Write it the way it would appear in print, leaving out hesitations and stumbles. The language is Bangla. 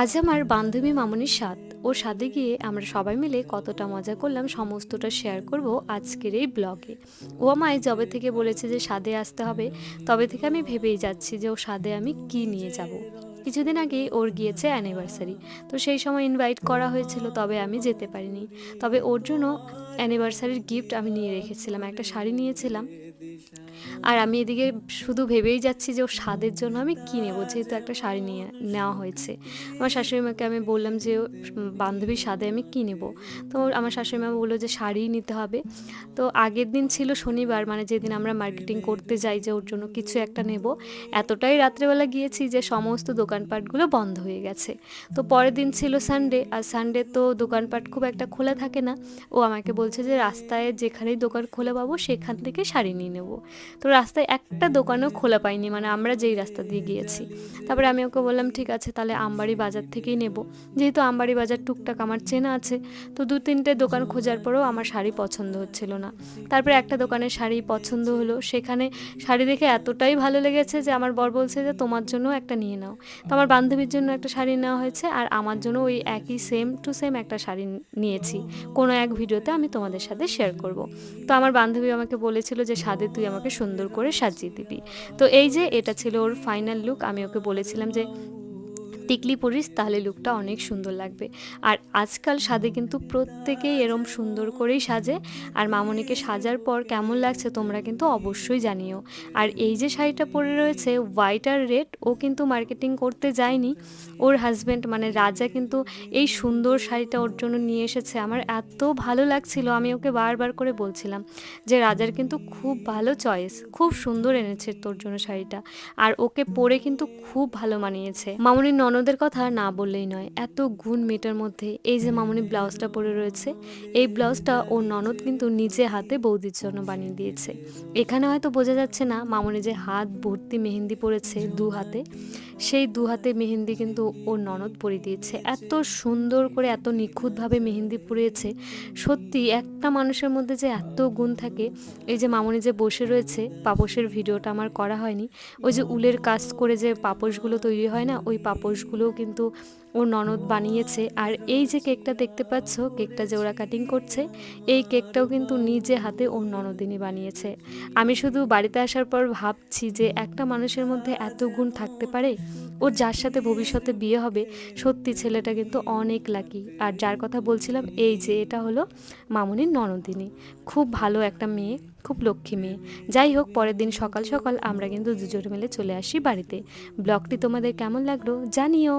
আজ আমার বান্ধবী মামনির স্বাদ। ওর স্বাদে গিয়ে আমরা সবাই মিলে কতটা মজা করলাম সমস্তটা শেয়ার করব আজকের এই ব্লগে। ও আমায় যবে থেকে বলেছে যে স্বাদে আসতে হবে, তবে থেকে আমি ভেবেই যাচ্ছি যে ও স্বাদে আমি কি নিয়ে যাব। কিছুদিন আগেই ওর গিয়েছে অ্যানিভার্সারি, তো সেই সময় ইনভাইট করা হয়েছিল, তবে আমি যেতে পারিনি। তবে ওর জন্য অ্যানিভার্সারির গিফট আমি নিয়ে রেখেছিলাম, একটা শাড়ি নিয়েছিলাম। আর আমি এদিকে শুধু ভেবেই যাচ্ছি যে ওর স্বাদের জন্য আমি কী নেবো, যেহেতু একটা শাড়ি নিয়ে নেওয়া হয়েছে। আমার শাশুড়িমাকে আমি বললাম যে বান্ধবীর স্বাদে আমি কী নেবো। তো আমার শাশুড়িমা বললো যে শাড়িই নিতে হবে। তো আগের দিন ছিল শনিবার, মানে যেদিন আমরা মার্কেটিং করতে যাই যে ওর জন্য কিছু একটা নেব, এতটাই রাত্রেবেলা গিয়েছি যে সমস্ত দোকানপাটগুলো বন্ধ হয়ে গেছে। তো পরের দিন ছিল সানডে, আর সানডে তো দোকানপাট খুব একটা খোলা থাকে না। ও আমাকে বলছে যে রাস্তায় যেখানেই দোকান খোলা পাবো সেখান থেকে শাড়ি নিয়ে নেবো। তো রাস্তায় একটা দোকানও খোলা পাইনি, মানে আমরা যেই রাস্তা দিয়ে গিয়েছি। তারপরে আমি ওকে বললাম ঠিক আছে তাহলে আমবাড়ি বাজার থেকেই নেব, যেহেতু আমবাড়ি বাজার টুকটাক আমার চেনা আছে। তো দু তিনটে দোকান খোঁজার পরেও আমার শাড়ি পছন্দ হচ্ছিল না। তারপরে একটা দোকানের শাড়ি পছন্দ হলো, সেখানে শাড়ি দেখে এতটাই ভালো লেগেছে যে আমার বর বলছে যে তোমার জন্য একটা নিয়ে নাও। তো আমার বান্ধবীর জন্য একটা শাড়ি নেওয়া হয়েছে, আর আমার জন্য ওই একই সেম টু সেম একটা শাড়ি নিয়েছি। কোনো এক ভিডিওতে আমি তোমাদের সাথে শেয়ার করব। তো আমার বান্ধবী আমাকে বলেছিল যে সাদে তুই আমাকে সুন্দর করে সাজিয়ে দিবি। তো এই যে এটা ছিল ওর ফাইনাল লুক। আমি ওকে বলেছিলাম যে টিকলি পরিস তাহলে লুকটা অনেক সুন্দর লাগবে। আর আজকাল সাজে কিন্তু প্রত্যেকেই এরম সুন্দর করেই সাজে। আর মামনিকে সাজার পর কেমন লাগছে তোমরা কিন্তু অবশ্যই জানিও। আর এই যে শাড়িটা পরে রয়েছে হোয়াইট আর রেড, ও কিন্তু মার্কেটিং করতে যায়নি, ওর হাজব্যান্ড মানে রাজা কিন্তু এই সুন্দর শাড়িটা ওর জন্য নিয়ে এসেছে। আমার এত ভালো লাগছিল, আমি ওকে বারবার করে বলছিলাম যে রাজার কিন্তু খুব ভালো চয়েস, খুব সুন্দর এনেছে তোর জন্য শাড়িটা। আর ওকে পরে কিন্তু খুব ভালো মানিয়েছে। মামনির ননদের কথা না বললেই নয়, এত গুণ মেয়েটার মধ্যে। এই যে মামনি ব্লাউজটা পরে রয়েছে, এই ব্লাউজটা ওর ননদ কিন্তু নিজে হাতে বৌদির জন্য বানিয়ে দিয়েছে। এখানে হয়তো বোঝা যাচ্ছে না মামনি যে হাত ভর্তি মেহেন্দি পরেছে দু হাতে, সেই দু হাতে মেহেন্দি কিন্তু ওর ননদ পরিয়ে দিয়েছে। এত সুন্দর করে এত নিখুঁতভাবে মেহেন্দি পরিয়েছে। সত্যি একটা মানুষের মধ্যে যে এত গুণ থাকে। এই যে মামনি যে বসে রয়েছে, পাপোশের ভিডিওটা আমার করা হয়নি, ওই যে উলের কাজ করে যে পাপোশগুলো তৈরি হয় না, ওই পাপোশগুলোও কিন্তু ওর ননদ বানিয়েছে। আর এই যে কেকটা দেখতে পাচ্ছ, কেকটা যে ওরা কাটিং করছে, এই কেকটাও কিন্তু নিজে হাতে ওর ননদিনী বানিয়েছে। আমি শুধু বাড়িতে আসার পর ভাবছি যে একটা মানুষের মধ্যে এত গুণ থাকতে পারে। ওর যার সাথে ভবিষ্যতে বিয়ে হবে, সত্যি ছেলেটা কিন্তু অনেক লাকি। আর যার কথা বলছিলাম এই যে এটা হলো মামনির ননদিনী, খুব ভালো একটা মেয়ে, খুব লক্ষ্মী মেয়ে। যাই হোক, পরের দিন সকাল সকাল আমরা কিন্তু দুজনে মিলে চলে আসি বাড়িতে। ব্লগটি তোমাদের কেমন লাগলো জানিও।